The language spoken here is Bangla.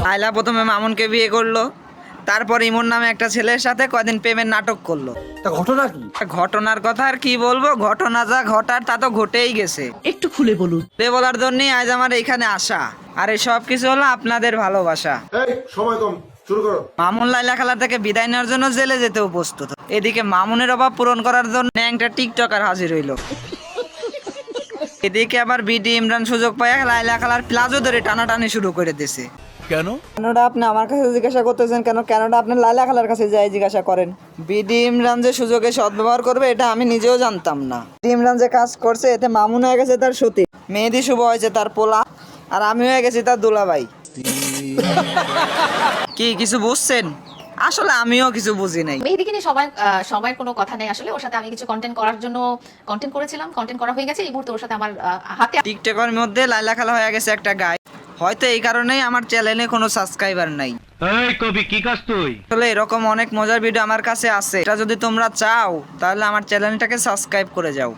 লাইলা প্রথমে মামুনকে বিয়ে করলো, তারপর ইমন নামে একটা ছেলের সাথে কয়দিন প্রেমের নাটক করলো। তা ঘটনা কি? ঘটনার কথা আর কি বলবো, ঘটনা যা ঘটার তা তো ঘটেই গেছে। একটু খুলে বলুন। বলার জন্যই আজ আমার এখানে আসা, আর এই সব কিছু হলো আপনাদের ভালোবাসা। এই সময় কম, শুরু করো। মামুন লাইলা খেলা থেকে বিদায় নেওয়ার জন্য জেলে যেতেও প্রস্তুত। এদিকে মামুনের অভাব পূরণ করার জন্য একটা টিকটকার হাজির হইল। এদিকে আবার বিডি ইমরান সুযোগ পায় লাইলা খেলার প্লাজো ধরে টানাটানি শুরু করে দিয়েছে। কেনটা আপনি আমার কাছে জিজ্ঞাসা করতেছেন কেন? কেনটা আপনি লাইলা খালার কাছে যাই জিজ্ঞাসা করেন। বিডি ইমরান যে সুযোগে সদ্ব্যবহার করবে এটা আমি নিজেও জানতাম না। বিডি ইমরান যে কাজ করছে এতে মামুন হয়ে গেছে তার সতী, মেহেদি শুভ হয়েছে তার পোলা, আর আমি হয়ে গেছি তার দুলাভাই। কি কিছু বুঝছেন? আসলে আমিও কিছু বুঝি নাই। মেহেদিকে নিয়ে সবার কোনো কথা নেই আসলে। ওর সাথে আমি কিছু কন্টেন্ট করার জন্য কন্টেন্ট করেছিলাম, কন্টেন্ট করা হয়ে গেছে। এই মুহূর্তে ওর সাথে আমার হাতে টিকটকের মধ্যে লাইলা খালা হয়ে গেছে একটা গায়। হয়তো এই কারণেই আমার চ্যানেলে কোনো সাবস্ক্রাইবার নাই। এই কবি কি কাজ তুই? আসলে এরকম অনেক মজার ভিডিও আমার কাছে আছে, এটা যদি তোমরা চাও তাহলে আমার চ্যানেলটাকে সাবস্ক্রাইব করে যাও।